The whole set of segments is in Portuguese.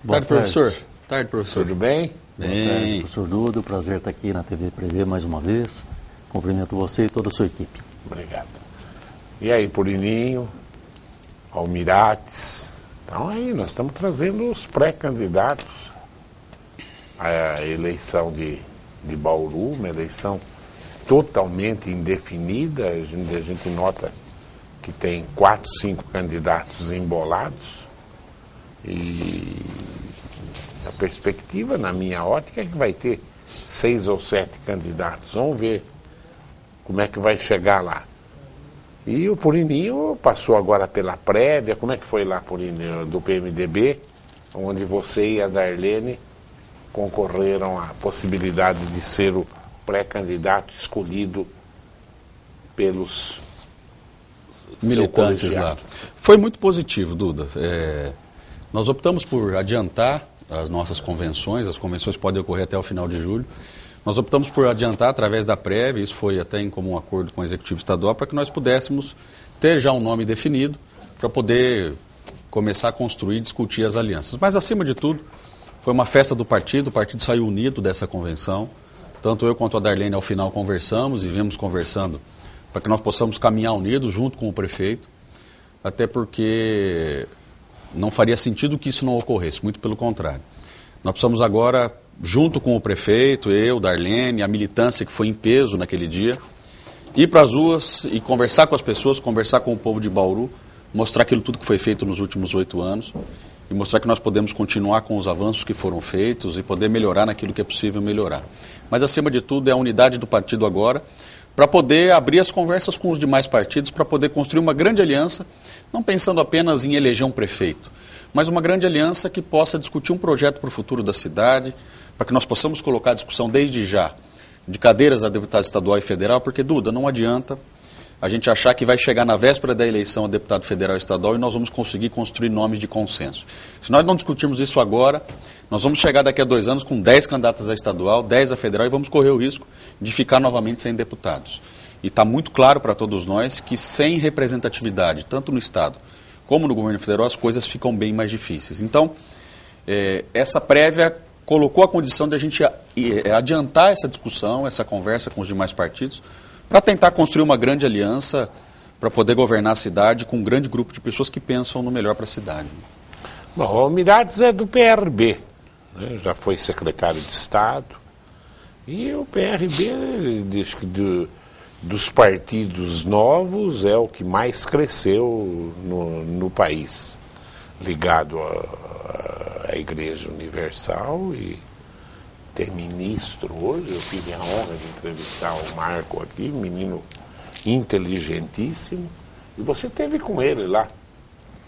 Boa tarde, professor. Tarde, professor. Tudo bem? Bem. Boa tarde, professor Duda. Prazer estar aqui na TV Prevê mais uma vez. Cumprimento você e toda a sua equipe. Obrigado. E aí, Purininho, Almirates. Então aí, nós estamos trazendo os pré-candidatos à eleição de Bauru, uma eleição totalmente indefinida. A gente nota que tem 4, 5 candidatos embolados. E a perspectiva, na minha ótica, é que vai ter 6 ou 7 candidatos. Vamos ver como é que vai chegar lá. E o Purininho passou agora pela prévia. Como é que foi lá, Purininho, do PMDB, onde você e a Darlene concorreram à possibilidade de ser o pré-candidato escolhido pelos militantes lá. Foi muito positivo, Duda. Nós optamos por adiantar as nossas convenções. As convenções podem ocorrer até o final de julho. Nós optamos por adiantar através da prévia, isso foi até em comum acordo com o Executivo Estadual, para que nós pudéssemos ter já um nome definido, para poder começar a construir e discutir as alianças. Mas, acima de tudo, foi uma festa do partido, o partido saiu unido dessa convenção. Tanto eu quanto a Darlene, ao final, conversamos e viemos conversando para que nós possamos caminhar unidos junto com o prefeito, até porque não faria sentido que isso não ocorresse, muito pelo contrário. Nós precisamos agora, junto com o prefeito, eu, Darlene, a militância que foi em peso naquele dia, ir para as ruas e conversar com as pessoas, conversar com o povo de Bauru, mostrar aquilo tudo que foi feito nos últimos 8 anos e mostrar que nós podemos continuar com os avanços que foram feitos e poder melhorar naquilo que é possível melhorar. Mas, acima de tudo, é a unidade do partido agora, para poder abrir as conversas com os demais partidos, para poder construir uma grande aliança, não pensando apenas em eleger um prefeito, mas uma grande aliança que possa discutir um projeto para o futuro da cidade, para que nós possamos colocar a discussão desde já de cadeiras a deputado estadual e federal, porque, Duda, não adianta a gente achar que vai chegar na véspera da eleição a deputado federal e estadual e nós vamos conseguir construir nomes de consenso. Se nós não discutirmos isso agora, nós vamos chegar daqui a 2 anos com 10 candidatos a estadual, 10 a federal e vamos correr o risco de ficar novamente sem deputados. E está muito claro para todos nós que sem representatividade, tanto no Estado como no governo federal, as coisas ficam bem mais difíceis. Então, essa prévia colocou a condição de a gente adiantar essa discussão, essa conversa com os demais partidos, para tentar construir uma grande aliança para poder governar a cidade com um grande grupo de pessoas que pensam no melhor para a cidade. Bom, o Almirates é do PRB, né? Já foi secretário de Estado. E o PRB diz que dos partidos novos é o que mais cresceu no país, ligado à Igreja Universal, e tem ministro hoje. Eu tive a honra de entrevistar o Marco aqui, menino inteligentíssimo, e você esteve com ele lá.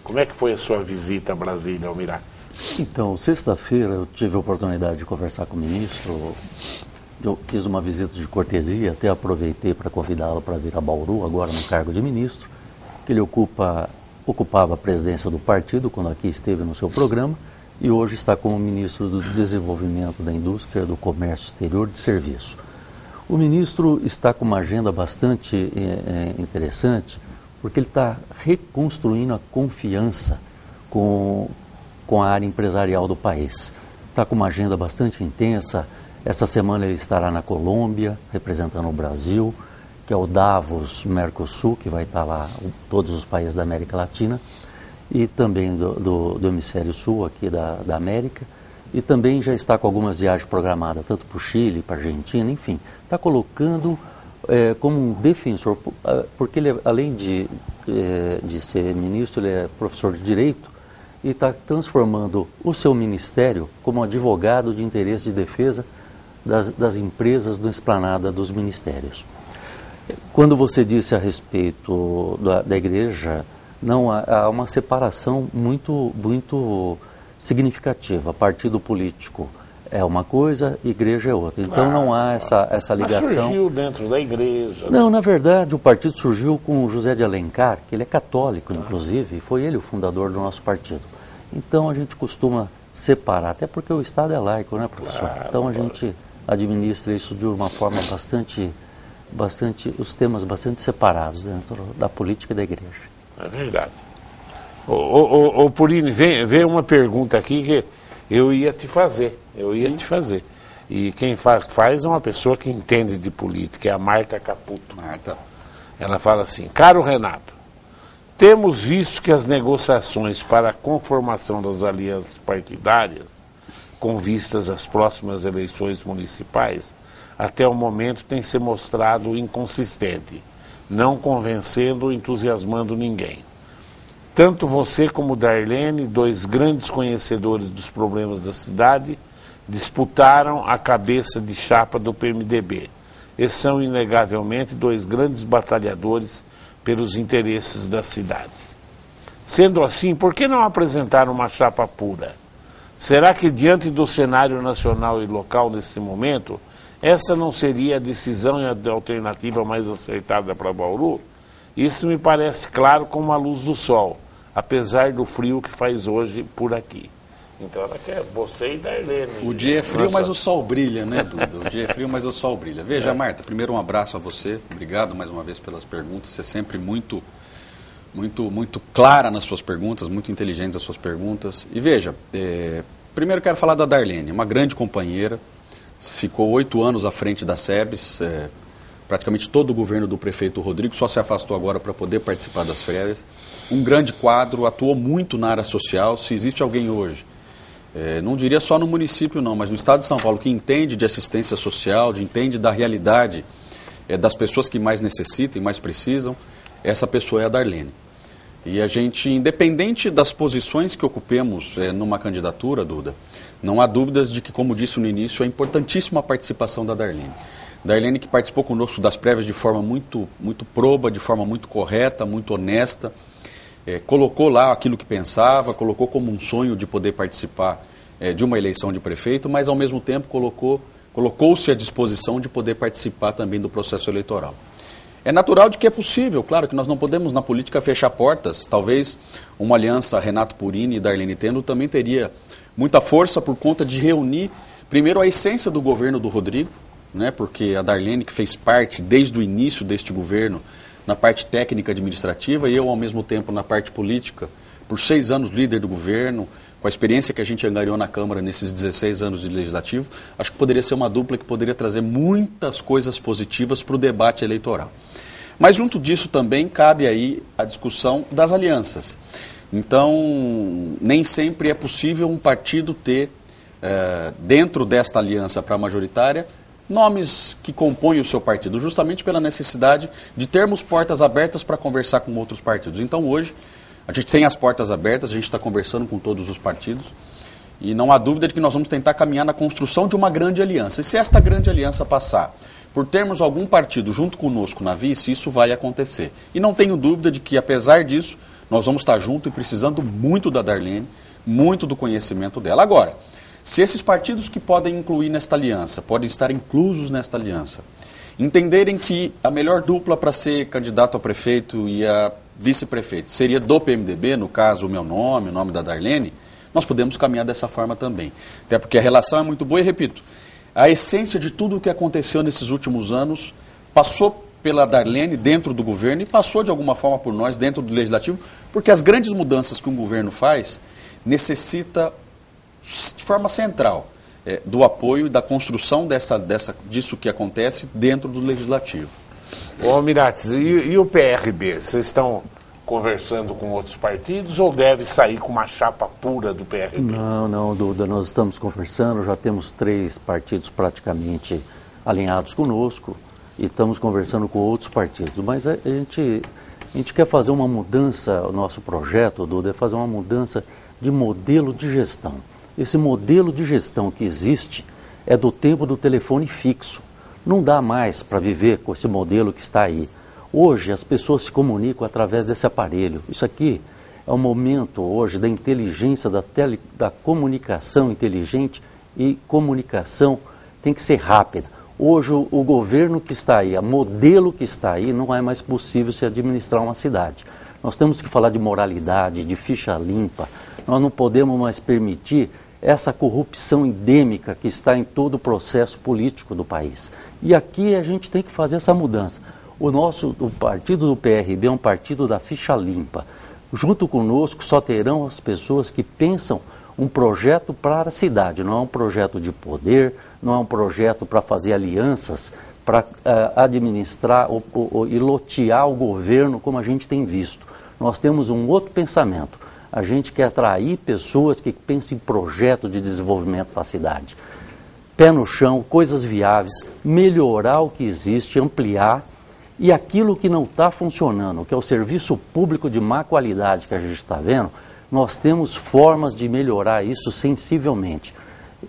Como é que foi a sua visita a Brasília, Almirates? Então, sexta-feira eu tive a oportunidade de conversar com o ministro. Eu fiz uma visita de cortesia, até aproveitei para convidá-lo para vir a Bauru, agora no cargo de ministro, que ele ocupava a presidência do partido quando aqui esteve no seu programa, e hoje está como ministro do Desenvolvimento da Indústria, do Comércio Exterior e de Serviço. O ministro está com uma agenda bastante interessante, porque ele está reconstruindo a confiança com a área empresarial do país. Está com uma agenda bastante intensa. Essa semana ele estará na Colômbia, representando o Brasil, que é o Davos Mercosul, que vai estar lá todos os países da América Latina, e também do Hemisfério Sul, aqui da América, e também já está com algumas viagens programadas, tanto para o Chile, para a Argentina, enfim. Está colocando como um defensor, porque ele, além de ser ministro, ele é professor de Direito, e está transformando o seu ministério como advogado de interesse de defesa das empresas da esplanada dos ministérios. Quando você disse a respeito da igreja, não há uma separação muito significativa. Partido político é uma coisa, igreja é outra. Então não há essa ligação. Mas surgiu dentro da igreja. Não, na verdade o partido surgiu com o José de Alencar, que ele é católico, inclusive, e foi ele o fundador do nosso partido. Então a gente costuma separar, até porque o Estado é laico, né, professor? Claro, então a gente administra isso de uma forma os temas bastante separados dentro da política e da igreja. É verdade. Ô Purini, vem uma pergunta aqui que eu ia te fazer. E quem faz é uma pessoa que entende de política, é a Marta Caputo. Marta. Ela fala assim: caro Renato, temos visto que as negociações para a conformação das alianças partidárias, com vistas às próximas eleições municipais, até o momento tem se mostrado inconsistente, não convencendo ou entusiasmando ninguém. Tanto você como Darlene, dois grandes conhecedores dos problemas da cidade, disputaram a cabeça de chapa do PMDB e são inegavelmente dois grandes batalhadores pelos interesses da cidade. Sendo assim, por que não apresentar uma chapa pura? Será que diante do cenário nacional e local nesse momento, essa não seria a decisão e a alternativa mais acertada para Bauru? Isso me parece claro como a luz do sol, apesar do frio que faz hoje por aqui. Então ela quer você e Darlene. O dia é frio, mas o sol brilha, né, Duda? O dia é frio, mas o sol brilha. Veja, Marta, primeiro um abraço a você. Obrigado mais uma vez pelas perguntas. Você é sempre muito clara nas suas perguntas, muito inteligente nas suas perguntas. E veja, primeiro quero falar da Darlene, uma grande companheira. Ficou 8 anos à frente da SEBS. Praticamente todo o governo do prefeito Rodrigo só se afastou agora para poder participar das férias. Um grande quadro, atuou muito na área social. Se existe alguém hoje, não diria só no município não, mas no estado de São Paulo, que entende de assistência social, entende da realidade das pessoas que mais necessitam e mais precisam, essa pessoa é a Darlene. E a gente, independente das posições que ocupemos numa candidatura, Duda, não há dúvidas de que, como disse no início, é importantíssima a participação da Darlene. Darlene que participou conosco das prévias de forma muito proba, de forma muito correta, muito honesta, colocou lá aquilo que pensava, colocou como um sonho de poder participar de uma eleição de prefeito, mas ao mesmo tempo colocou-se à disposição de poder participar também do processo eleitoral. É natural de que é possível, claro que nós não podemos na política fechar portas, talvez uma aliança Renato Purini e Darlene Tendo também teria muita força por conta de reunir primeiro a essência do governo do Rodrigo, né, porque a Darlene que fez parte desde o início deste governo, na parte técnica administrativa e eu ao mesmo tempo na parte política, por 6 anos líder do governo, com a experiência que a gente angariou na Câmara nesses 16 anos de legislativo, acho que poderia ser uma dupla que poderia trazer muitas coisas positivas para o debate eleitoral. Mas junto disso também cabe aí a discussão das alianças. Então, nem sempre é possível um partido ter, dentro desta aliança para a majoritária, nomes que compõem o seu partido, justamente pela necessidade de termos portas abertas para conversar com outros partidos. Então hoje, a gente tem as portas abertas, a gente está conversando com todos os partidos e não há dúvida de que nós vamos tentar caminhar na construção de uma grande aliança. E se esta grande aliança passar por termos algum partido junto conosco na vice, isso vai acontecer. E não tenho dúvida de que, apesar disso, nós vamos estar juntos e precisando muito da Darlene, muito do conhecimento dela. Agora, se esses partidos que podem incluir nesta aliança, podem estar inclusos nesta aliança, entenderem que a melhor dupla para ser candidato a prefeito e a vice-prefeito seria do PMDB, no caso o meu nome, o nome da Darlene, nós podemos caminhar dessa forma também. Até porque a relação é muito boa e, repito, a essência de tudo o que aconteceu nesses últimos anos passou pela Darlene dentro do governo e passou de alguma forma por nós dentro do legislativo, porque as grandes mudanças que um governo faz necessita de forma central do apoio e da construção disso que acontece dentro do legislativo. Ô Almirante, e o PRB? Vocês estão conversando com outros partidos ou deve sair com uma chapa pura do PRB? Não, Duda, nós estamos conversando, já temos 3 partidos praticamente alinhados conosco e estamos conversando com outros partidos, mas a gente quer fazer uma mudança, o nosso projeto, Duda, é fazer uma mudança de modelo de gestão. Esse modelo de gestão que existe é do tempo do telefone fixo. Não dá mais para viver com esse modelo que está aí. Hoje as pessoas se comunicam através desse aparelho. Isso aqui é o momento hoje da inteligência, da comunicação inteligente e comunicação tem que ser rápida. Hoje o governo que está aí, o modelo que está aí, não é mais possível se administrar uma cidade. Nós temos que falar de moralidade, de ficha limpa. Nós não podemos mais permitir essa corrupção endêmica que está em todo o processo político do país. E aqui a gente tem que fazer essa mudança. O partido do PRB é um partido da ficha limpa. Junto conosco só terão as pessoas que pensam um projeto para a cidade, não é um projeto de poder, não é um projeto para fazer alianças, para administrar e lotear o governo como a gente tem visto. Nós temos um outro pensamento. A gente quer atrair pessoas que pensam em projeto de desenvolvimento para a cidade. Pé no chão, coisas viáveis, melhorar o que existe, ampliar. E aquilo que não está funcionando, que é o serviço público de má qualidade que a gente está vendo, nós temos formas de melhorar isso sensivelmente.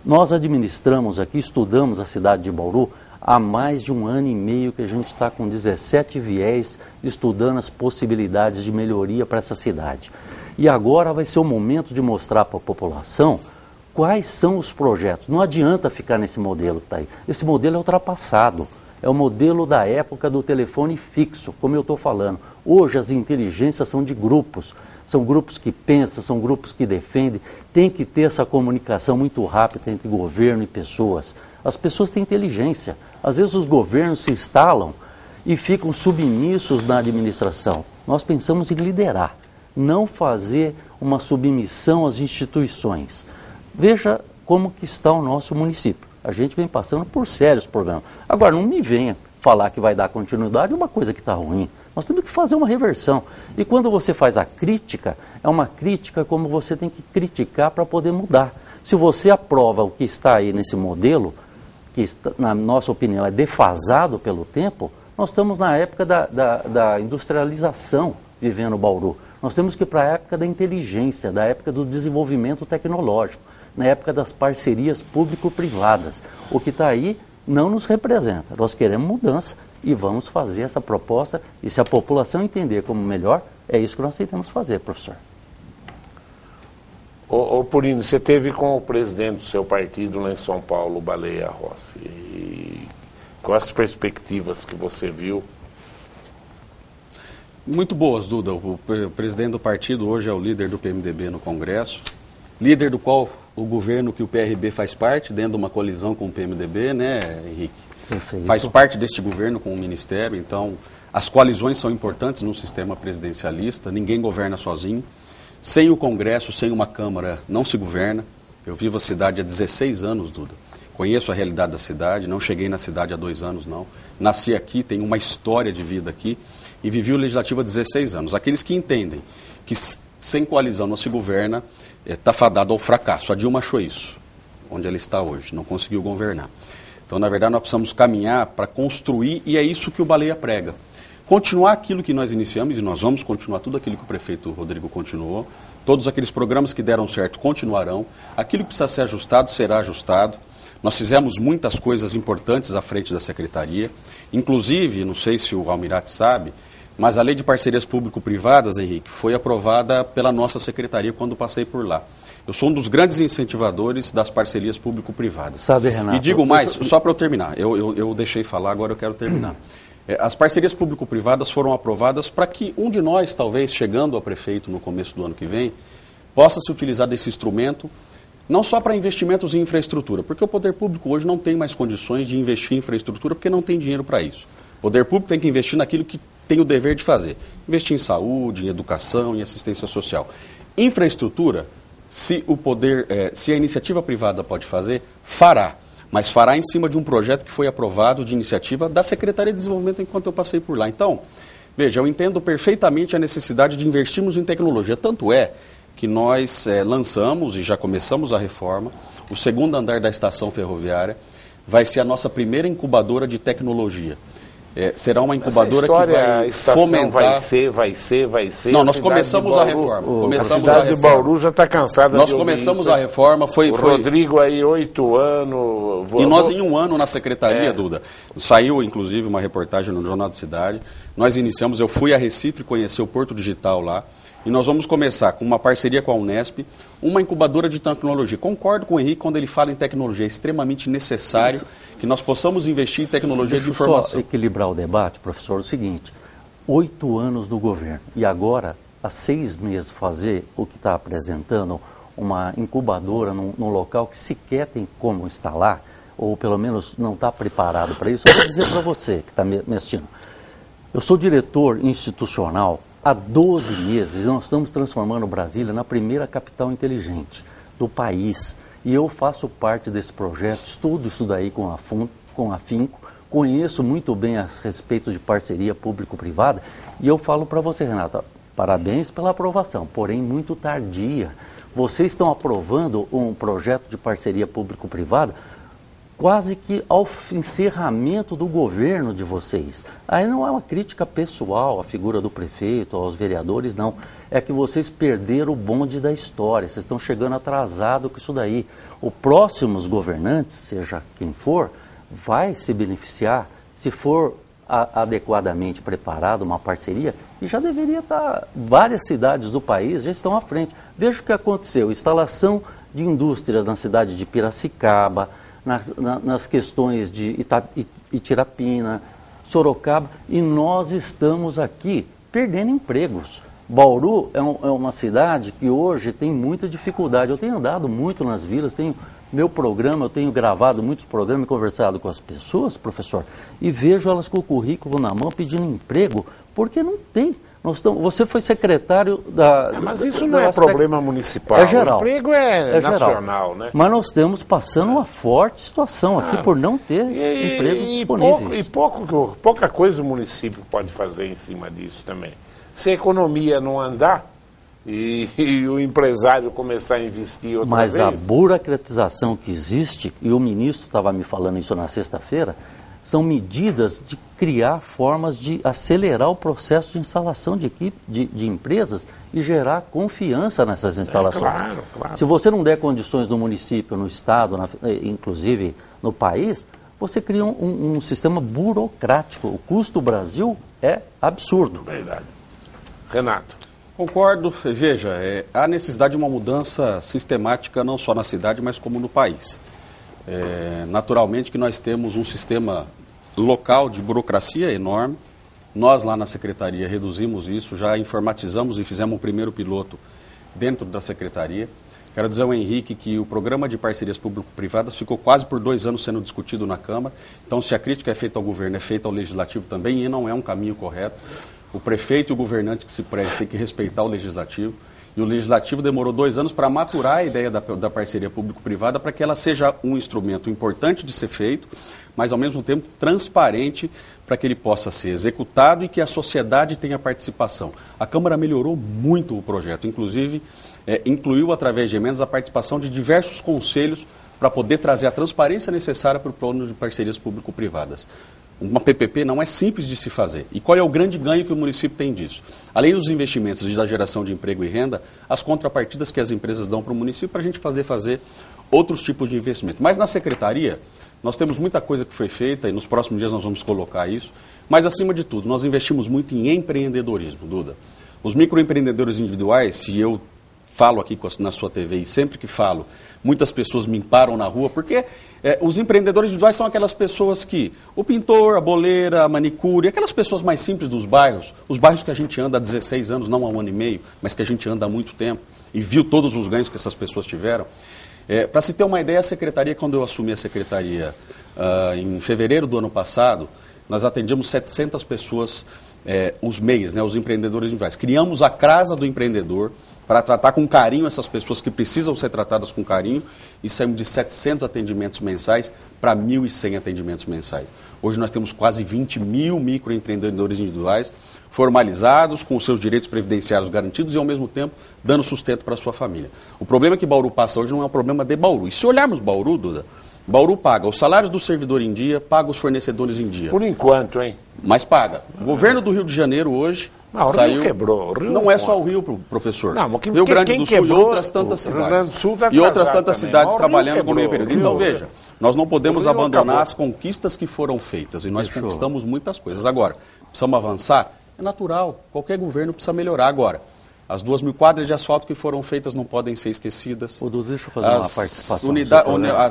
Nós administramos aqui, estudamos a cidade de Bauru há mais de 1 ano e meio que a gente está com 17 viés estudando as possibilidades de melhoria para essa cidade. E agora vai ser o momento de mostrar para a população quais são os projetos. Não adianta ficar nesse modelo que está aí. Esse modelo é ultrapassado. É o modelo da época do telefone fixo, como eu estou falando. Hoje as inteligências são de grupos. São grupos que pensam, são grupos que defendem. Tem que ter essa comunicação muito rápida entre governo e pessoas. As pessoas têm inteligência. Às vezes os governos se instalam e ficam submissos na administração. Nós pensamos em liderar, não fazer uma submissão às instituições. Veja como que está o nosso município. A gente vem passando por sérios problemas. Agora, não me venha falar que vai dar continuidade a uma coisa que está ruim. Nós temos que fazer uma reversão. E quando você faz a crítica, é uma crítica como você tem que criticar para poder mudar. Se você aprova o que está aí nesse modelo, que na nossa opinião é defasado pelo tempo, nós estamos na época da industrialização vivendo Bauru. Nós temos que ir para a época da inteligência, da época do desenvolvimento tecnológico, na época das parcerias público-privadas. O que está aí não nos representa. Nós queremos mudança e vamos fazer essa proposta. E se a população entender como melhor, é isso que nós tentamos fazer, professor. Ô Purino, você esteve com o presidente do seu partido lá em São Paulo, Baleia Rossi. E quais as perspectivas que você viu? Muito boas, Duda. O presidente do partido hoje é o líder do PMDB no Congresso, líder do qual o governo que o PRB faz parte, dentro de uma colisão com o PMDB, né, Henrique? Perfeito. Faz parte deste governo com o Ministério, então as coalizões são importantes no sistema presidencialista, ninguém governa sozinho. Sem o Congresso, sem uma Câmara, não se governa. Eu vivo a cidade há 16 anos, Duda. Conheço a realidade da cidade, não cheguei na cidade há 2 anos, não. Nasci aqui, tenho uma história de vida aqui e vivi o Legislativo há 16 anos. Aqueles que entendem que sem coalizão não se governa, está fadado ao fracasso. A Dilma achou isso, onde ela está hoje, não conseguiu governar. Então, na verdade, nós precisamos caminhar para construir, e é isso que o Baleia prega. Continuar aquilo que nós iniciamos, e nós vamos continuar tudo aquilo que o prefeito Rodrigo continuou, todos aqueles programas que deram certo continuarão, aquilo que precisa ser ajustado será ajustado. Nós fizemos muitas coisas importantes à frente da Secretaria, inclusive, não sei se o Almirante sabe, mas a Lei de Parcerias Público-Privadas, Henrique, foi aprovada pela nossa Secretaria quando passei por lá. Eu sou um dos grandes incentivadores das parcerias público-privadas. Sabe, Renato? E digo mais, só para eu terminar, eu deixei falar, agora eu quero terminar. As parcerias público-privadas foram aprovadas para que um de nós, talvez, chegando a prefeito no começo do ano que vem, possa se utilizar desse instrumento, não só para investimentos em infraestrutura, porque o poder público hoje não tem mais condições de investir em infraestrutura porque não tem dinheiro para isso. O poder público tem que investir naquilo que tem o dever de fazer. Investir em saúde, em educação, em assistência social. Infraestrutura, se a iniciativa privada pode fazer, fará. Mas fará em cima de um projeto que foi aprovado de iniciativa da Secretaria de Desenvolvimento enquanto eu passei por lá. Então, veja, eu entendo perfeitamente a necessidade de investirmos em tecnologia. Tanto é que nós lançamos e já começamos a reforma. O segundo andar da estação ferroviária vai ser a nossa primeira incubadora de tecnologia. Será uma incubadora que vai fomentar... Vai ser... Não, nós começamos a reforma. A cidade de Bauru já está cansada Nós começamos a reforma, Rodrigo aí, 8 anos... E nós em 1 ano na Secretaria, Duda, saiu inclusive uma reportagem no Jornal da Cidade, nós iniciamos, eu fui a Recife conhecer o Porto Digital lá, e nós vamos começar com uma parceria com a Unesp, uma incubadora de tecnologia. Concordo com o Henrique quando ele fala em tecnologia, é extremamente necessário que nós possamos investir em tecnologia de informação. Deixa eu só equilibrar o debate, professor, o seguinte, 8 anos do governo e agora, há 6 meses, fazer o que está apresentando, uma incubadora num local que sequer tem como instalar, ou pelo menos não está preparado para isso, eu vou dizer para você que está me assistindo. Eu sou diretor institucional. Há 12 meses, nós estamos transformando Brasília na primeira capital inteligente. do país. E eu faço parte desse projeto, estudo isso daí com afinco, conheço muito bem a respeito de parceria público-privada, e eu falo para você, Renata, parabéns pela aprovação, porém muito tardia. Vocês estão aprovando um projeto de parceria público-privada quase que ao encerramento do governo de vocês. Aí não é uma crítica pessoal à figura do prefeito, aos vereadores, não. É que vocês perderam o bonde da história, vocês estão chegando atrasado com isso daí. Os próximos governantes, seja quem for, vai se beneficiar, se for adequadamente preparado uma parceria, e já deveria estar, várias cidades do país já estão à frente. Veja o que aconteceu, instalação de indústrias na cidade de Piracicaba, nas questões de Itirapina, Sorocaba, e nós estamos aqui perdendo empregos. Bauru é uma cidade que hoje tem muita dificuldade. Eu tenho andado muito nas vilas, tenho meu programa, eu tenho gravado muitos programas e conversado com as pessoas, professor, e vejo elas com o currículo na mão pedindo emprego, porque não tem. Você foi secretário da... mas isso não é problema municipal. É geral. O emprego é nacional, geral, né? Mas nós estamos passando uma forte situação aqui por não ter empregos disponíveis. Pouca coisa o município pode fazer em cima disso também. Se a economia não andar e o empresário começar a investir outra vez... Mas a burocratização que existe, e o ministro estava me falando isso na sexta-feira, são medidas de criar formas de acelerar o processo de instalação de empresas e gerar confiança nessas instalações. Claro. Se você não der condições no município, no estado, inclusive no país, você cria um sistema burocrático. O custo do Brasil é absurdo. Verdade. Renato. Concordo. Veja, há necessidade de uma mudança sistemática não só na cidade, mas como no país. Naturalmente que nós temos um sistema local de burocracia enorme. Nós lá na Secretaria reduzimos isso, já informatizamos e fizemos um primeiro piloto dentro da Secretaria. Quero dizer ao Henrique que o programa de parcerias público-privadas ficou quase por 2 anos sendo discutido na Câmara. Então, se a crítica é feita ao governo, é feita ao Legislativo também, e não é um caminho correto. O prefeito e o governante que se preze têm que respeitar o Legislativo. E o Legislativo demorou 2 anos para maturar a ideia da parceria público-privada para que ela seja um instrumento importante de ser feito, mas ao mesmo tempo transparente para que ele possa ser executado e que a sociedade tenha participação. A Câmara melhorou muito o projeto, inclusive incluiu através de emendas a participação de diversos conselhos para poder trazer a transparência necessária para o plano de parcerias público-privadas. Uma PPP não é simples de se fazer. E qual é o grande ganho que o município tem disso? Além dos investimentos e da geração de emprego e renda, as contrapartidas que as empresas dão para o município para a gente fazer outros tipos de investimento. Mas na Secretaria, nós temos muita coisa que foi feita e nos próximos dias nós vamos colocar isso. Mas, acima de tudo, nós investimos muito em empreendedorismo, Duda. Os microempreendedores individuais, se eu falo aqui na sua TV e sempre que falo, muitas pessoas me param na rua, porque os empreendedores individuais são aquelas pessoas que, o pintor, a boleira, a manicure, aquelas pessoas mais simples dos bairros, os bairros que a gente anda há 16 anos, não há 1 ano e meio, mas que a gente anda há muito tempo e viu todos os ganhos que essas pessoas tiveram. Para se ter uma ideia, a Secretaria, quando eu assumi a Secretaria em fevereiro do ano passado, nós atendíamos 700 pessoas os MEIs, os empreendedores individuais. Criamos a Casa do Empreendedor para tratar com carinho essas pessoas que precisam ser tratadas com carinho e saímos de 700 atendimentos mensais para 1.100 atendimentos mensais. Hoje nós temos quase 20 mil microempreendedores individuais formalizados, com os seus direitos previdenciários garantidos e, ao mesmo tempo, dando sustento para a sua família. O problema que Bauru passa hoje não é um problema de Bauru. E se olharmos Bauru, Duda, Bauru paga os salários do servidor em dia, paga os fornecedores em dia. Por enquanto, hein? Mas paga. O governo do Rio de Janeiro hoje o saiu... Rio quebrou. Não é só o Rio, professor. Não, Rio Grande do Sul e outras tantas cidades. E outras tantas cidades trabalhando no meio período. Então, veja, nós não podemos abandonar as conquistas que foram feitas. E nós conquistamos muitas coisas. Agora, precisamos avançar? É natural. Qualquer governo precisa melhorar. Agora, as 2.000 quadras de asfalto que foram feitas não podem ser esquecidas. Deixa eu fazer uma participação.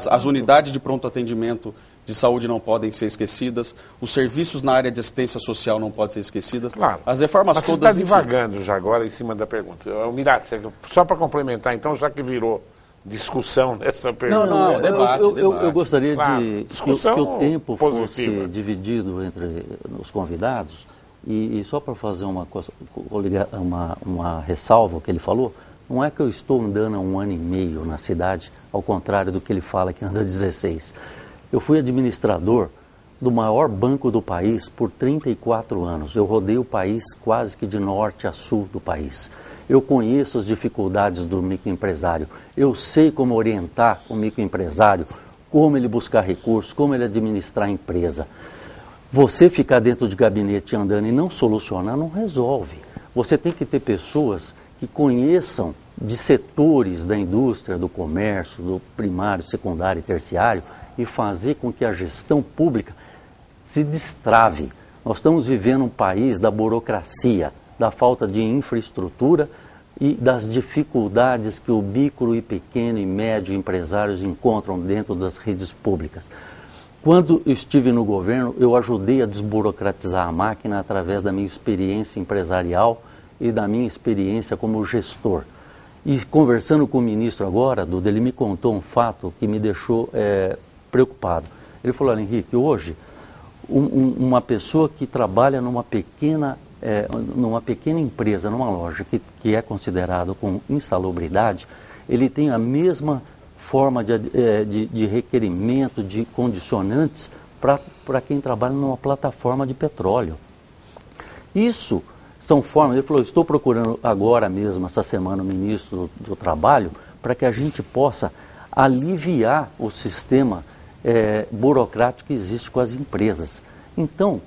As unidades de pronto atendimento de saúde não podem ser esquecidas. Os serviços na área de assistência social não podem ser esquecidas. Claro. As reformas mas todas... Você está divagando já agora em cima da pergunta. Mirati, só para complementar, então, já que virou discussão nessa pergunta. Não, debate. Eu gostaria claro. que o tempo positiva. Fosse dividido entre os convidados. E só para fazer uma ressalva ao que ele falou, Não é que eu estou andando há 1 ano e meio na cidade, ao contrário do que ele fala que anda 16. Eu fui administrador do maior banco do país por 34 anos. Eu rodei o país quase que de norte a sul do país. Eu conheço as dificuldades do microempresário. Eu sei como orientar o microempresário, como ele buscar recursos, como ele administrar a empresa. Você ficar dentro de gabinete andando e não solucionar, não resolve. Você tem que ter pessoas que conheçam de setores da indústria, do comércio, do primário, secundário e terciário e fazer com que a gestão pública se destrave. Nós estamos vivendo um país da burocracia, da falta de infraestrutura e das dificuldades que o micro e pequeno e médio empresários encontram dentro das redes públicas. Quando estive no governo, eu ajudei a desburocratizar a máquina através da minha experiência empresarial e da minha experiência como gestor. E conversando com o ministro agora, Duda, ele me contou um fato que me deixou preocupado. Ele falou, olha, Henrique, hoje uma pessoa que trabalha numa pequena empresa, numa loja que é considerado com insalubridade, ele tem a mesma forma de requerimento, de condicionantes para quem trabalha numa plataforma de petróleo. Isso são formas, ele falou, estou procurando agora mesmo, essa semana, o ministro do Trabalho, para que a gente possa aliviar o sistema burocrático que existe com as empresas. Então,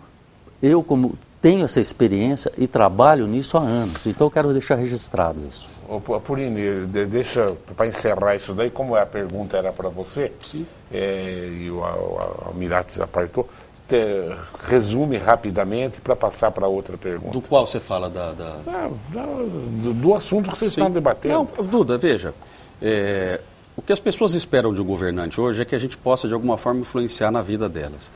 eu como tenho essa experiência e trabalho nisso há anos, então eu quero deixar registrado isso. Apurini, deixa para encerrar isso daí, como a pergunta era para você, sim. E o Almirante apartou, resume rapidamente para passar para outra pergunta. Do qual você fala do assunto que vocês estão debatendo. Não, Duda, veja, o que as pessoas esperam de um governante hoje é que a gente possa, de alguma forma, influenciar na vida delas.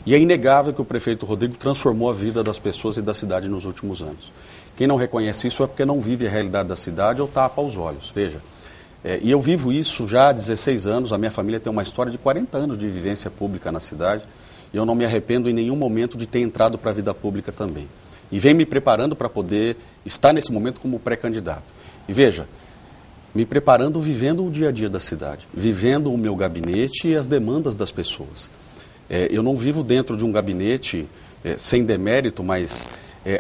E é inegável que o prefeito Rodrigo transformou a vida das pessoas e da cidade nos últimos anos. Quem não reconhece isso é porque não vive a realidade da cidade ou tapa os olhos. Veja, e eu vivo isso já há 16 anos, a minha família tem uma história de 40 anos de vivência pública na cidade e eu não me arrependo em nenhum momento de ter entrado para a vida pública também. E venho me preparando para poder estar nesse momento como pré-candidato. E veja, me preparando vivendo o dia a dia da cidade, vivendo o meu gabinete e as demandas das pessoas. Eu não vivo dentro de um gabinete sem demérito, mas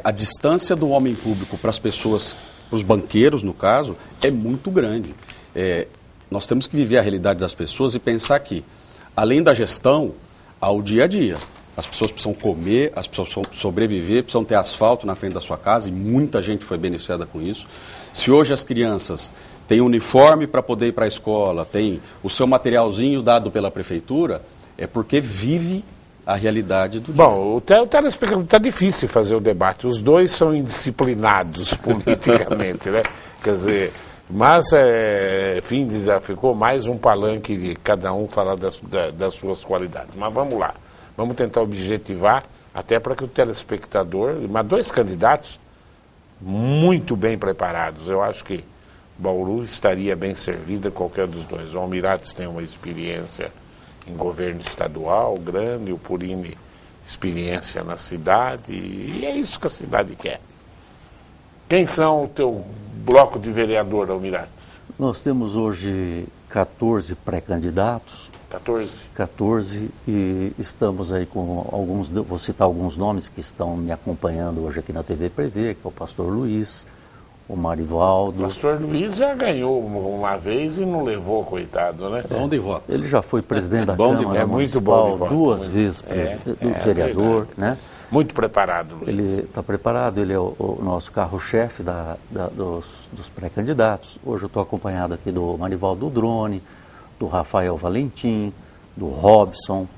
a distância do homem público para as pessoas, para os banqueiros, no caso, é muito grande. Nós temos que viver a realidade das pessoas e pensar que, além da gestão, há o dia a dia. As pessoas precisam comer, as pessoas precisam sobreviver, precisam ter asfalto na frente da sua casa, e muita gente foi beneficiada com isso. Se hoje as crianças têm uniforme para poder ir para a escola, têm o seu materialzinho dado pela prefeitura, é porque vive a realidade do dia. Bom, o telespectador está difícil fazer o debate. Os dois são indisciplinados politicamente, né? Quer dizer, mas, enfim, já ficou mais um palanque de cada um falar das suas qualidades. Mas vamos lá, vamos tentar objetivar, até para que o telespectador... Mas 2 candidatos muito bem preparados. Eu acho que Bauru estaria bem servida qualquer dos dois. O Almirates tem uma experiência em governo estadual grande, o Purini experiência na cidade, e é isso que a cidade quer. Quem são o teu bloco de vereador, Almirates? Nós temos hoje 14 pré-candidatos. 14, e estamos aí com alguns, vou citar alguns nomes que estão me acompanhando hoje aqui na TV Prevê, que é o pastor Luiz, o Marivaldo. O pastor Luiz já ganhou uma vez e não levou, coitado, né? Bom de voto. Ele já foi presidente da Câmara Municipal, duas vezes vereador, né? Muito preparado, Luiz. Ele está preparado, ele é o nosso carro-chefe dos pré-candidatos. Hoje eu estou acompanhado aqui do Marivaldo Drone, do Rafael Valentim, do Robson,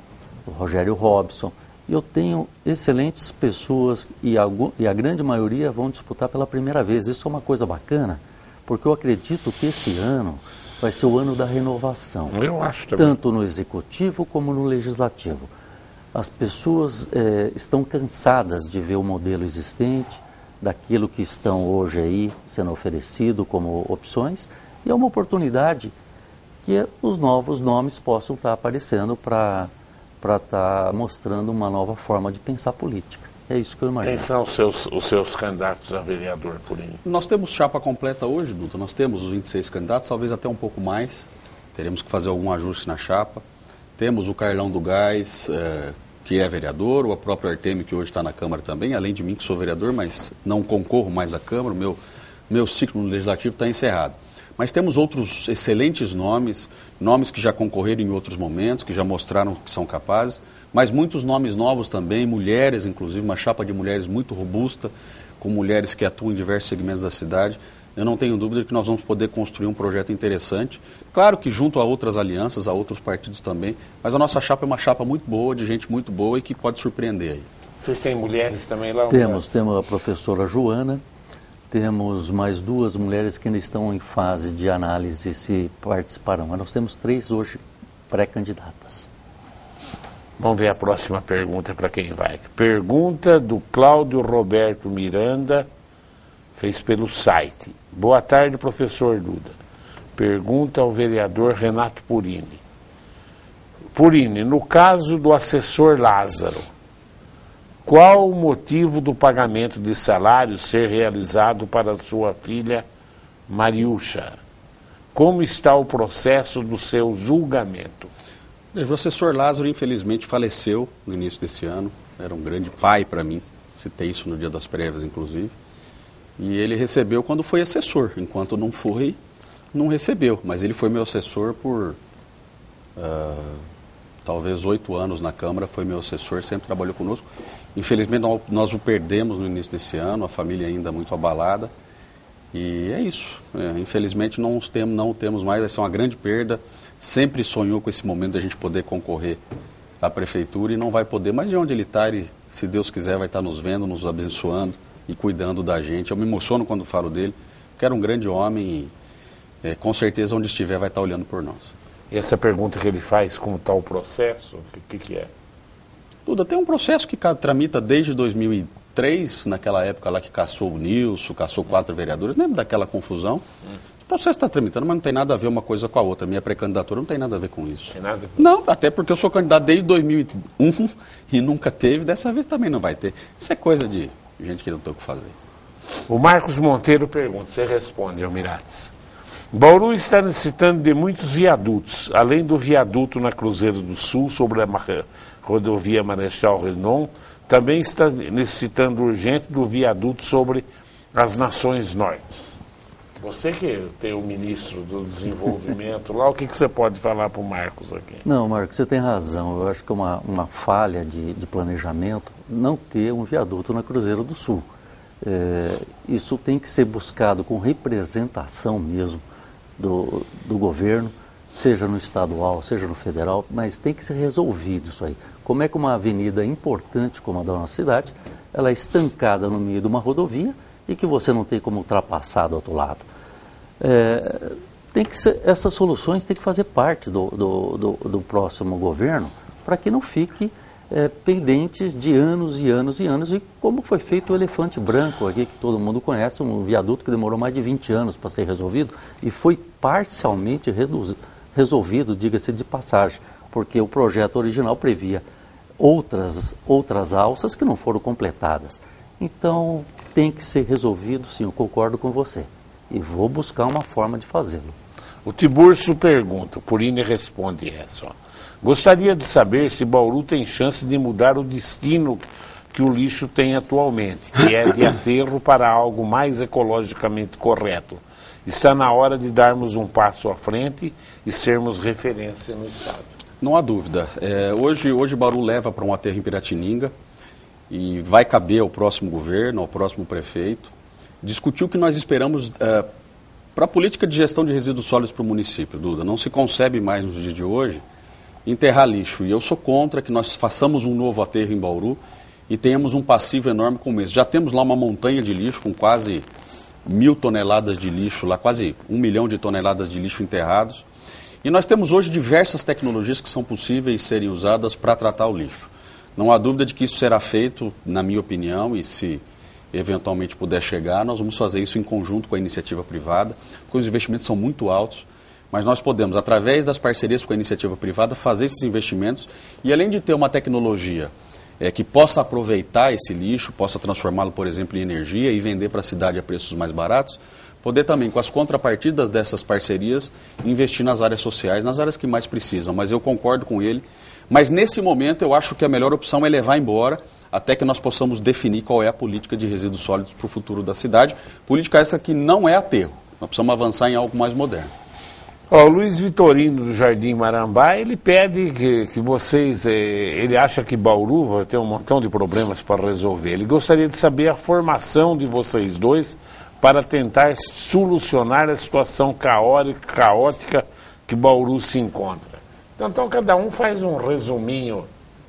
do Rogério Robson. E eu tenho excelentes pessoas e a grande maioria vão disputar pela primeira vez. Isso é uma coisa bacana, porque eu acredito que esse ano vai ser o ano da renovação. Eu acho também. Tanto no executivo como no legislativo. As pessoas estão cansadas de ver o modelo existente, daquilo que estão hoje aí sendo oferecido como opções, e é uma oportunidade que os novos nomes possam estar aparecendo para estar mostrando uma nova forma de pensar política. É isso que eu imagino. Quem são os seus candidatos a vereador, Purini? Nós temos chapa completa hoje, Duda. Nós temos os 26 candidatos, talvez até um pouco mais. Teremos que fazer algum ajuste na chapa. Temos o Carlão do Gás, que é vereador, o próprio Artemio, que hoje está na Câmara também, além de mim, que sou vereador, mas não concorro mais à Câmara, o meu ciclo no Legislativo está encerrado. Mas temos outros excelentes nomes que já concorreram em outros momentos, que já mostraram que são capazes, mas muitos nomes novos também, mulheres, inclusive, uma chapa de mulheres muito robusta, com mulheres que atuam em diversos segmentos da cidade. Eu não tenho dúvida de que nós vamos poder construir um projeto interessante. Claro que junto a outras alianças, a outros partidos também, mas a nossa chapa é uma chapa muito boa, de gente muito boa e que pode surpreender aí. Vocês têm mulheres também lá? Temos a professora Joana, temos mais 2 mulheres que ainda estão em fase de análise se participarão. Mas nós temos 3 hoje pré-candidatas. Vamos ver a próxima pergunta para quem vai. Pergunta do Cláudio Roberto Miranda, fez pelo site. Boa tarde, professor Duda. Pergunta ao vereador Renato Purini. Purini, no caso do assessor Lázaro, qual o motivo do pagamento de salário ser realizado para sua filha Mariúcha? Como está o processo do seu julgamento? O assessor Lázaro, infelizmente, faleceu no início desse ano. Era um grande pai para mim. Citei isso no dia das prévias, inclusive. E ele recebeu quando foi assessor. Enquanto não foi, não recebeu. Mas ele foi meu assessor por talvez 8 anos na Câmara. Foi meu assessor, sempre trabalhou conosco. Infelizmente, nós o perdemos no início desse ano. A família ainda muito abalada. E é isso. Infelizmente, não o temos mais. Vai ser uma grande perda. Sempre sonhou com esse momento da gente poder concorrer à prefeitura e não vai poder. Mas de onde ele está, ele, se Deus quiser, vai estar nos vendo, nos abençoando e cuidando da gente. Eu me emociono quando falo dele, porque era um grande homem e com certeza onde estiver vai estar olhando por nós. E essa pergunta que ele faz, como está o processo, o que é? Duda, tem um processo que tramita desde 2003, naquela época lá que caçou o Nilson, caçou 4 vereadores, lembra daquela confusão? O processo está tramitando, mas não tem nada a ver uma coisa com a outra. Minha pré-candidatura não tem nada a ver com isso. Tem nada a ver? Não, até porque eu sou candidato desde 2001 e nunca teve, dessa vez também não vai ter. Isso é coisa de gente que não tem o que fazer. O Marcos Monteiro pergunta, você responde, Almirates. Bauru está necessitando de muitos viadutos, além do viaduto na Cruzeiro do Sul, sobre a rodovia Marechal Rondon, também está necessitando urgente do viaduto sobre as Nações Norte. Você que tem o ministro do desenvolvimento lá, o que você pode falar para o Marcos aqui? Não, Marcos, você tem razão. Eu acho que é uma falha de planejamento não ter um viaduto na Cruzeiro do Sul. Isso tem que ser buscado com representação mesmo do governo, seja no estadual, seja no federal, mas tem que ser resolvido isso aí. Como é que uma avenida importante como a da nossa cidade, ela é estancada no meio de uma rodovia e que você não tem como ultrapassar do outro lado? Essas soluções têm que fazer parte do próximo governo para que não fique pendentes de anos e anos e anos, e como foi feito o Elefante Branco aqui, que todo mundo conhece, um viaduto que demorou mais de 20 anos para ser resolvido e foi parcialmente resolvido, diga-se de passagem, porque o projeto original previa outras alças que não foram completadas. Então, tem que ser resolvido, sim, eu concordo com você. E vou buscar uma forma de fazê-lo. O Tiburcio pergunta, o Purini responde essa. Ó. Gostaria de saber se Bauru tem chance de mudar o destino que o lixo tem atualmente, que é de aterro para algo mais ecologicamente correto. Está na hora de darmos um passo à frente e sermos referência no Estado. Não há dúvida. Hoje Bauru leva para um aterro em Piratininga e vai caber ao próximo governo, ao próximo prefeito, discutir o que nós esperamos para a política de gestão de resíduos sólidos para o município, Duda. Não se concebe mais nos dias de hoje enterrar lixo. E eu sou contra que nós façamos um novo aterro em Bauru e tenhamos um passivo enorme como esse. Já temos lá uma montanha de lixo com quase 1.000 toneladas de lixo, lá quase 1 milhão de toneladas de lixo enterrados. E nós temos hoje diversas tecnologias que são possíveis serem usadas para tratar o lixo. Não há dúvida de que isso será feito, na minha opinião, e se eventualmente puder chegar, nós vamos fazer isso em conjunto com a iniciativa privada, porque os investimentos são muito altos, mas nós podemos, através das parcerias com a iniciativa privada, fazer esses investimentos e, além de ter uma tecnologia que possa aproveitar esse lixo, possa transformá-lo, por exemplo, em energia e vender para a cidade a preços mais baratos, poder também, com as contrapartidas dessas parcerias, investir nas áreas sociais, nas áreas que mais precisam. Mas eu concordo com ele. Mas nesse momento eu acho que a melhor opção é levar embora até que nós possamos definir qual é a política de resíduos sólidos para o futuro da cidade. Política essa que não é aterro. Nós precisamos avançar em algo mais moderno. O Luiz Vitorino, do Jardim Marambá, ele pede que vocês... ele acha que Bauru vai ter um montão de problemas para resolver. Ele gostaria de saber a formação de vocês dois para tentar solucionar a situação caótica que Bauru se encontra. Então cada um faz um resuminho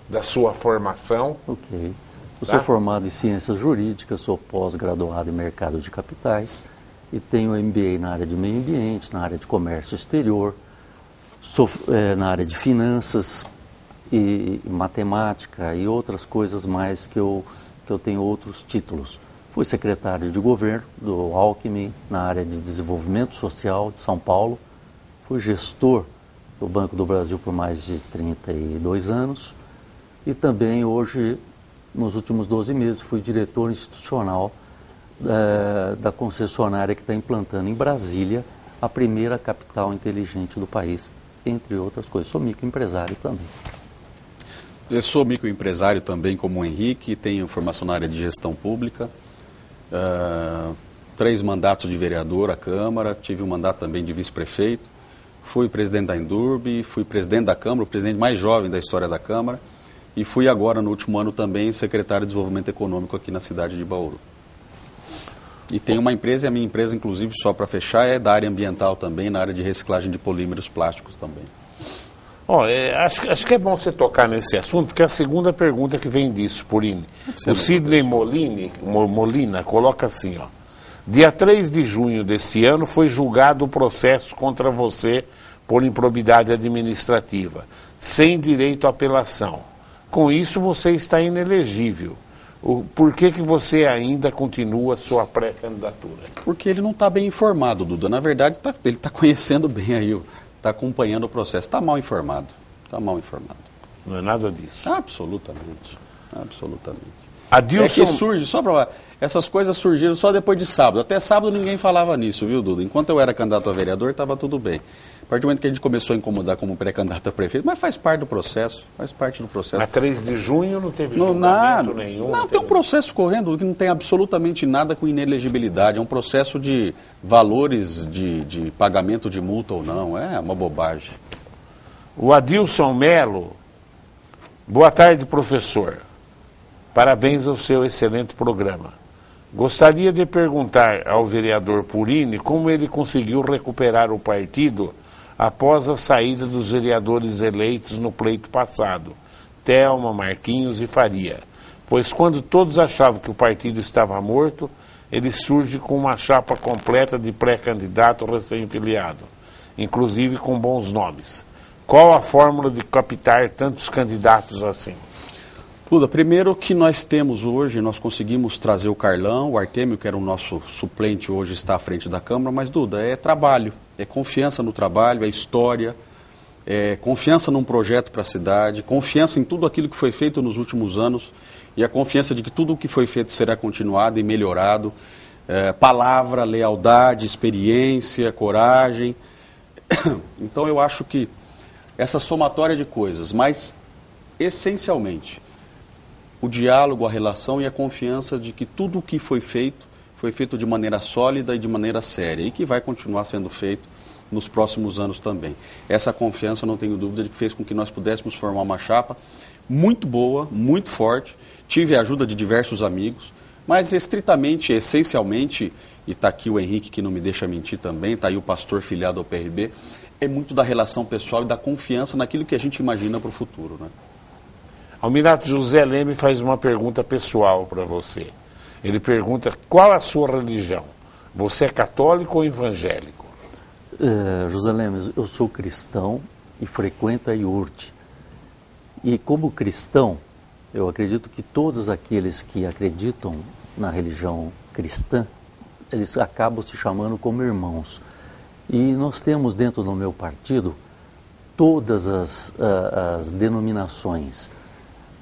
da sua formação. Ok. Eu sou formado em Ciências Jurídicas, sou pós-graduado em Mercado de Capitais e tenho MBA na área de Meio Ambiente, na área de Comércio Exterior, sou na área de Finanças e Matemática e outras coisas mais que eu tenho outros títulos. Fui secretário de governo do Alckmin na área de Desenvolvimento Social de São Paulo, fui gestor do Banco do Brasil por mais de 32 anos e também hoje, nos últimos 12 meses, fui diretor institucional da concessionária que está implantando em Brasília a primeira capital inteligente do país, entre outras coisas. Sou microempresário também. Eu sou microempresário também, como o Henrique, tenho formação na área de gestão pública, 3 mandatos de vereador à Câmara, tive um mandato também de vice-prefeito, fui presidente da Endurbe, fui presidente da Câmara, o presidente mais jovem da história da Câmara, e fui agora, no último ano também, secretário de Desenvolvimento Econômico aqui na cidade de Bauru. E tenho uma empresa, e a minha empresa, inclusive, só para fechar, é da área ambiental também, na área de reciclagem de polímeros plásticos também. Acho que é bom você tocar nesse assunto, porque é a segunda pergunta que vem disso, Purini. O Sidney Molina coloca assim, ó. Dia 3 de junho deste ano foi julgado o processo contra você por improbidade administrativa, sem direito à apelação. Com isso, você está inelegível. Por que você ainda continua sua pré-candidatura? Porque ele não está bem informado, Duda. Na verdade, ele está conhecendo bem aí, está acompanhando o processo. Está mal informado. Está mal informado. Não é nada disso. Absolutamente. Absolutamente. Adilson... É que surge, só para essas coisas surgiram só depois de sábado. Até sábado ninguém falava nisso, viu, Duda? Enquanto eu era candidato a vereador, estava tudo bem. A partir do momento que a gente começou a incomodar como pré-candidato a prefeito, mas faz parte do processo, faz parte do processo. Mas 3 de junho não teve julgamento nenhum? Não, tem um processo correndo que não tem absolutamente nada com inelegibilidade. É um processo de valores de pagamento de multa ou não. É uma bobagem. O Adilson Melo. Boa tarde, professor. Parabéns ao seu excelente programa. Gostaria de perguntar ao vereador Purini como ele conseguiu recuperar o partido após a saída dos vereadores eleitos no pleito passado, Thelma, Marquinhos e Faria. Pois quando todos achavam que o partido estava morto, ele surge com uma chapa completa de pré-candidato recém-filiado, inclusive com bons nomes. Qual a fórmula de captar tantos candidatos assim? Duda, primeiro que nós temos hoje, nós conseguimos trazer o Carlão, o Artêmio, que era o nosso suplente, hoje está à frente da Câmara, mas Duda, é trabalho, é confiança no trabalho, é história, é confiança num projeto para a cidade, confiança em tudo aquilo que foi feito nos últimos anos e a confiança de que tudo o que foi feito será continuado e melhorado, palavra, lealdade, experiência, coragem. Então eu acho que essa somatória de coisas, mas essencialmente o diálogo, a relação e a confiança de que tudo o que foi feito de maneira sólida e de maneira séria e que vai continuar sendo feito nos próximos anos também. Essa confiança, não tenho dúvida, de que fez com que nós pudéssemos formar uma chapa muito boa, muito forte. Tive a ajuda de diversos amigos, mas estritamente, essencialmente, e está aqui o Henrique que não me deixa mentir também, está aí o pastor filiado ao PRB, é muito da relação pessoal e da confiança naquilo que a gente imagina para o futuro, né? Almirato José Leme faz uma pergunta pessoal para você. Ele pergunta qual a sua religião. Você é católico ou evangélico? José Leme, eu sou cristão e frequento a IURT. E como cristão, eu acredito que todos aqueles que acreditam na religião cristã, eles acabam se chamando como irmãos. E nós temos dentro do meu partido todas as denominações.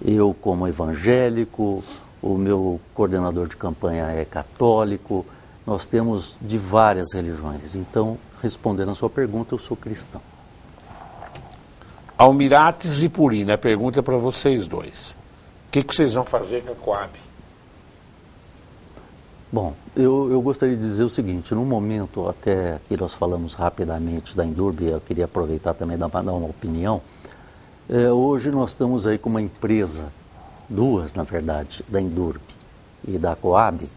Eu, como evangélico, o meu coordenador de campanha é católico, nós temos de várias religiões. Então, respondendo a sua pergunta, eu sou cristão. Almirates e Purini, a pergunta é para vocês dois. O que vocês vão fazer com a Coab? Bom, eu gostaria de dizer o seguinte, no momento até que nós falamos rapidamente da Indurb, eu queria aproveitar também para dar uma opinião. Hoje nós estamos aí com uma empresa, duas na verdade, da Indurb e da Coab,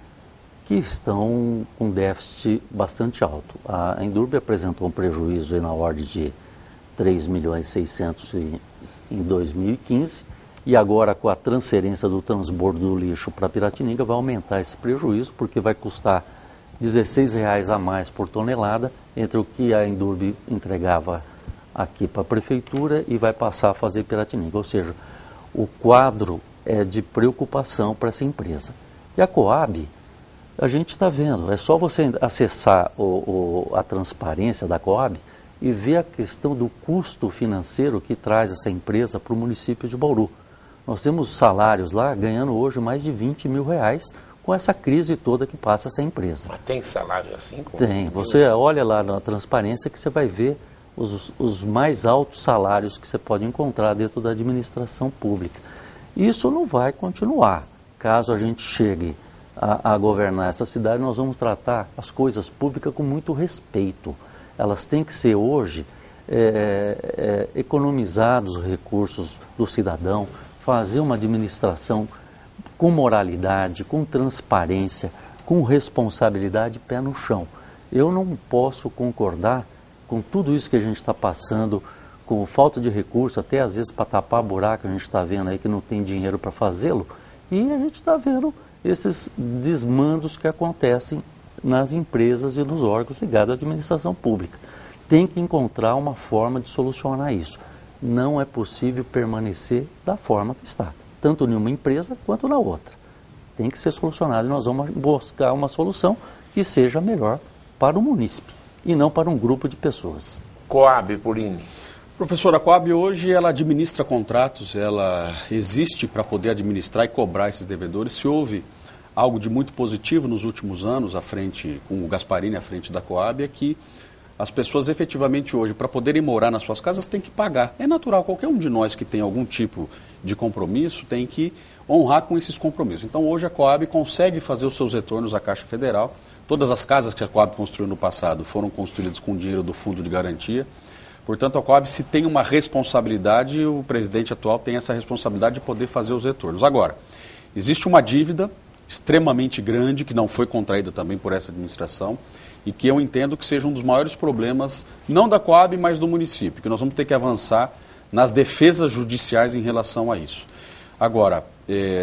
que estão com déficit bastante alto. A Indurb apresentou um prejuízo aí na ordem de 3.600.000 em 2015 e agora com a transferência do transbordo do lixo para Piratininga vai aumentar esse prejuízo porque vai custar R$16 a mais por tonelada entre o que a Indurb entregava aqui para a prefeitura e vai passar a fazer Piratininga. Ou seja, o quadro é de preocupação para essa empresa. E a Coab, a gente está vendo, é só você acessar a transparência da Coab e ver a questão do custo financeiro que traz essa empresa para o município de Bauru. Nós temos salários lá ganhando hoje mais de R$20 mil com essa crise toda que passa essa empresa. Mas tem salário assim? Tem. Você olha lá na transparência que você vai ver os mais altos salários que você pode encontrar dentro da administração pública. Isso não vai continuar. Caso a gente chegue a governar essa cidade, nós vamos tratar as coisas públicas com muito respeito. Elas têm que ser hoje economizados os recursos do cidadão, fazer uma administração com moralidade, com transparência, com responsabilidade, pé no chão. Eu não posso concordar com tudo isso que a gente está passando, com falta de recurso, até às vezes para tapar buraco, a gente está vendo aí que não tem dinheiro para fazê-lo, e a gente está vendo esses desmandos que acontecem nas empresas e nos órgãos ligados à administração pública. Tem que encontrar uma forma de solucionar isso. Não é possível permanecer da forma que está, tanto em uma empresa quanto na outra. Tem que ser solucionado e nós vamos buscar uma solução que seja melhor para o munícipe e não para um grupo de pessoas. Coab, Purini. Professora, a Coab hoje ela administra contratos, ela existe para poder administrar e cobrar esses devedores. Se houve algo de muito positivo nos últimos anos, com o Gasparini à frente da Coab, é que as pessoas efetivamente hoje, para poderem morar nas suas casas, têm que pagar. É natural, qualquer um de nós que tem algum tipo de compromisso tem que honrar com esses compromissos. Então hoje a Coab consegue fazer os seus retornos à Caixa Federal. Todas as casas que a Coab construiu no passado foram construídas com dinheiro do Fundo de Garantia. Portanto, a Coab, se tem uma responsabilidade, o presidente atual tem essa responsabilidade de poder fazer os retornos. Agora, existe uma dívida extremamente grande, que não foi contraída também por essa administração, e que eu entendo que seja um dos maiores problemas, não da Coab, mas do município, que nós vamos ter que avançar nas defesas judiciais em relação a isso. Agora,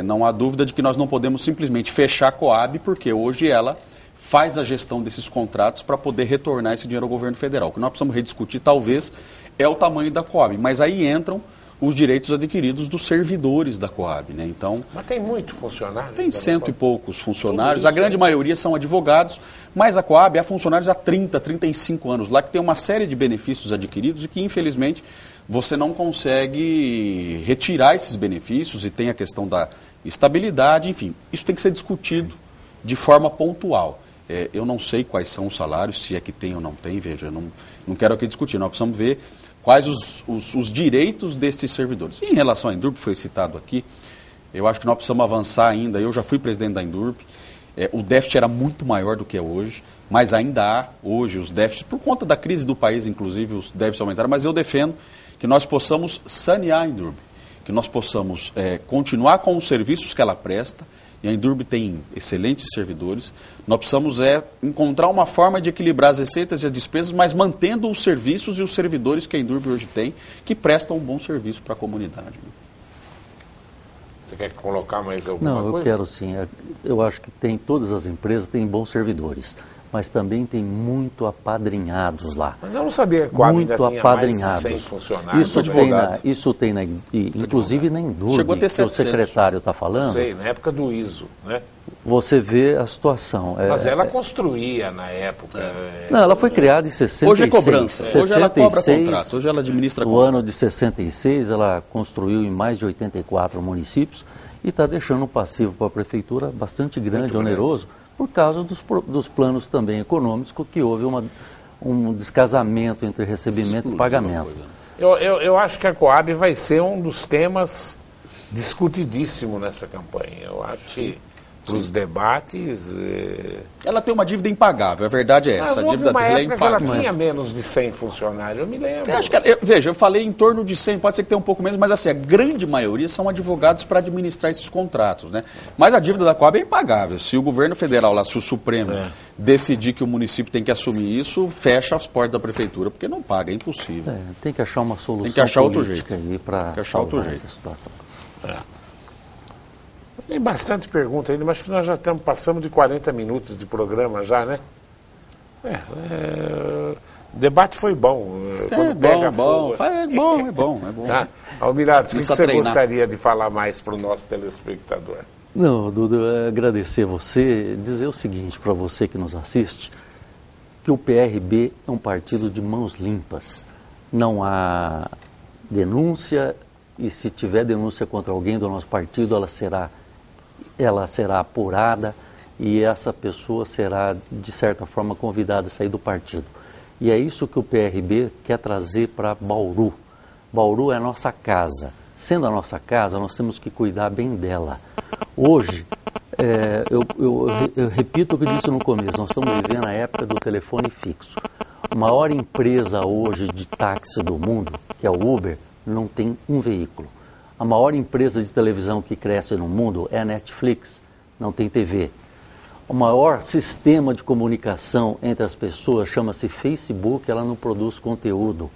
não há dúvida de que nós não podemos simplesmente fechar a Coab, porque hoje ela faz a gestão desses contratos para poder retornar esse dinheiro ao governo federal. O que nós precisamos rediscutir, talvez, é o tamanho da Coab, mas aí entram os direitos adquiridos dos servidores da Coab, né? Então, mas tem muito funcionário? Tem 100 e poucos funcionários, a grande maioria são advogados, mas a Coab há funcionários há 30, 35 anos lá, que tem uma série de benefícios adquiridos e que, infelizmente, você não consegue retirar esses benefícios e tem a questão da estabilidade, enfim, isso tem que ser discutido de forma pontual. Eu não sei quais são os salários, se é que tem ou não tem, veja, eu não quero aqui discutir, nós precisamos ver quais os direitos desses servidores. E em relação à Indurb, foi citado aqui, eu acho que nós precisamos avançar ainda. Eu já fui presidente da Indurb, o déficit era muito maior do que é hoje, mas ainda há hoje os déficits, por conta da crise do país, inclusive, os déficits aumentaram, mas eu defendo que nós possamos sanear a Indurb, que nós possamos continuar com os serviços que ela presta, e a Indurb tem excelentes servidores. Nós precisamos encontrar uma forma de equilibrar as receitas e as despesas, mas mantendo os serviços e os servidores que a Indurb hoje tem, que prestam um bom serviço para a comunidade. Né? Você quer colocar mais alguma coisa? Não, eu quero sim. Eu acho que todas as empresas têm bons servidores, mas também tem muito apadrinhados lá. Mas eu não sabia que a muito ainda tinha apadrinhados. Mais de 100 funcionários. Isso tem inclusive na Indurb, Chegou a ter que o 700. secretário está falando. Não sei, na época do ISO, né? você vê a situação. Mas ela construía na época. Não, ela foi criada em 66. Hoje é cobrança. Hoje ela cobra contrato. Hoje ela administra contrato. No ano de 66, ela construiu em mais de 84 municípios e está deixando um passivo para a prefeitura bastante grande, oneroso, por causa dos planos também econômicos, que houve um descasamento entre recebimento e pagamento. Eu acho que a Coab vai ser um dos temas discutidíssimo nessa campanha. Eu acho que para os debates... Ela tem uma dívida impagável, a verdade é essa. A dívida dela é impagável. Ela tinha menos de 100 funcionários, eu me lembro. Veja, eu falei em torno de 100, pode ser que tenha um pouco menos, mas assim, a grande maioria são advogados para administrar esses contratos, né? Mas a dívida da Coab é impagável. Se o governo federal, lá, se o Supremo decidir que o município tem que assumir isso, fecha as portas da prefeitura, porque não paga, é impossível. Tem que achar uma solução tem que achar outro jeito aí para salvar essa situação. Tem bastante pergunta ainda, mas acho que nós já passamos de 40 minutos de programa já, né? O debate foi bom. Quando pega fogo. É bom. Tá? Almirante, o que você gostaria de falar mais para o nosso telespectador? Não, Duda, agradecer a você, dizer o seguinte para você que nos assiste, que o PRB é um partido de mãos limpas. Não há denúncia, e se tiver denúncia contra alguém do nosso partido, ela será apurada e essa pessoa será, de certa forma, convidada a sair do partido. E é isso que o PRB quer trazer para Bauru. Bauru é a nossa casa. Sendo a nossa casa, nós temos que cuidar bem dela. Hoje, eu repito o que disse no começo, nós estamos vivendo a época do telefone fixo. A maior empresa hoje de táxi do mundo, que é o Uber, não tem um veículo. A maior empresa de televisão que cresce no mundo é a Netflix, não tem TV. O maior sistema de comunicação entre as pessoas chama-se Facebook, ela não produz conteúdo.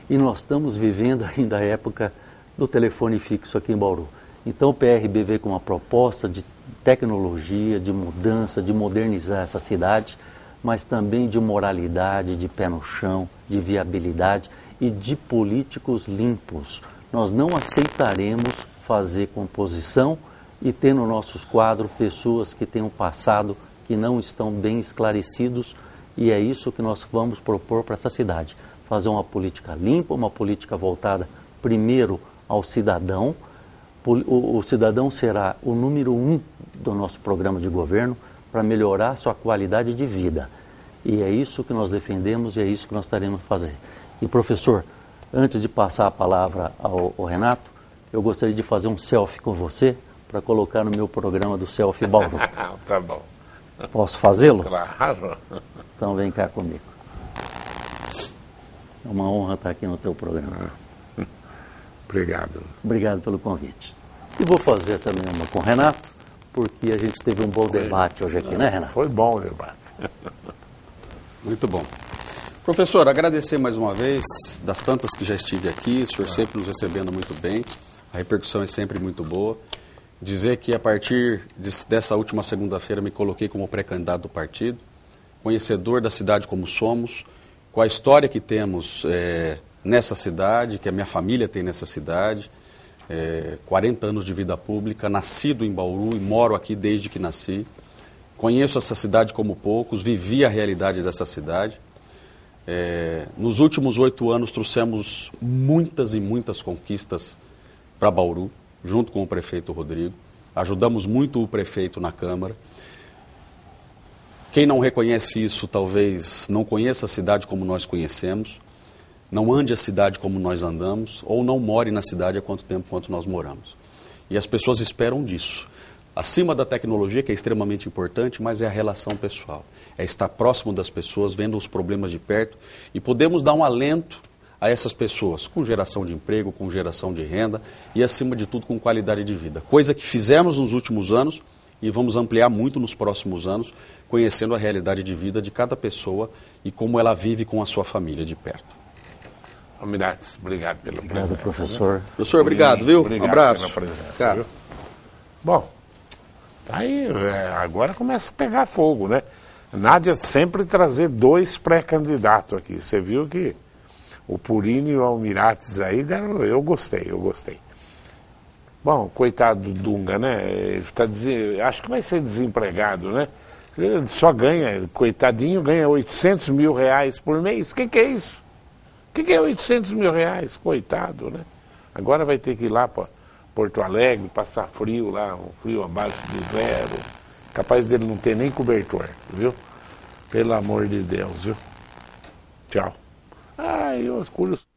E nós estamos vivendo ainda a época do telefone fixo aqui em Bauru. Então o PRB veio com uma proposta de tecnologia, de mudança, de modernizar essa cidade, mas também de moralidade, de pé no chão, de viabilidade e de políticos limpos. Nós não aceitaremos fazer composição e ter no nossos quadros pessoas que têm um passado que não estão bem esclarecidos, e é isso que nós vamos propor para essa cidade. Fazer uma política limpa, uma política voltada primeiro ao cidadão. O cidadão será o número 1 do nosso programa de governo para melhorar a sua qualidade de vida. E é isso que nós defendemos e é isso que nós estaremos a fazer. E professor, antes de passar a palavra ao Renato, eu gostaria de fazer um selfie com você para colocar no meu programa do Selfie Bauru. Tá bom. Posso fazê-lo? Claro. Então vem cá comigo. É uma honra estar aqui no teu programa. Obrigado. Obrigado pelo convite. E vou fazer também uma com o Renato, porque a gente teve um bom debate hoje aqui, né, Renato? Foi bom o debate. Muito bom. Professor, agradecer mais uma vez, das tantas que já estive aqui, o senhor sempre nos recebendo muito bem, a repercussão é sempre muito boa. Dizer que a partir dessa última segunda-feira me coloquei como pré-candidato do partido, conhecedor da cidade como somos, com a história que temos nessa cidade, que a minha família tem nessa cidade, 40 anos de vida pública, nascido em Bauru e moro aqui desde que nasci. Conheço essa cidade como poucos, vivi a realidade dessa cidade. Nos últimos 8 anos trouxemos muitas e muitas conquistas para Bauru, junto com o prefeito Rodrigo. Ajudamos muito o prefeito na Câmara. Quem não reconhece isso talvez não conheça a cidade como nós conhecemos, não ande a cidade como nós andamos, ou não more na cidade há quanto tempo quanto nós moramos. E as pessoas esperam disso. Acima da tecnologia, que é extremamente importante, mas é a relação pessoal. É estar próximo das pessoas, vendo os problemas de perto e podemos dar um alento a essas pessoas, com geração de emprego, com geração de renda e, acima de tudo, com qualidade de vida. Coisa que fizemos nos últimos anos e vamos ampliar muito nos próximos anos, conhecendo a realidade de vida de cada pessoa e como ela vive com a sua família de perto. Almirante, obrigado pela presença. Obrigado, professor. Né? Professor, obrigado, viu? Obrigado um abraço. Pela presença, viu? Bom, aí agora começa a pegar fogo, né? Nádia sempre trazer 2 pré-candidatos aqui. Você viu que o Purini e o Almirates aí deram... Eu gostei. Bom, coitado do Dunga, né? Ele tá acho que vai ser desempregado, né? Ele só ganha, coitadinho, ganha 800 mil reais por mês. O que é isso? O que é 800 mil reais? Coitado, né? Agora vai ter que ir lá para Porto Alegre, passar frio lá, um frio abaixo do zero. Capaz dele não ter nem cobertor, viu? Pelo amor de Deus, viu? Tchau. Ai, eu curioso.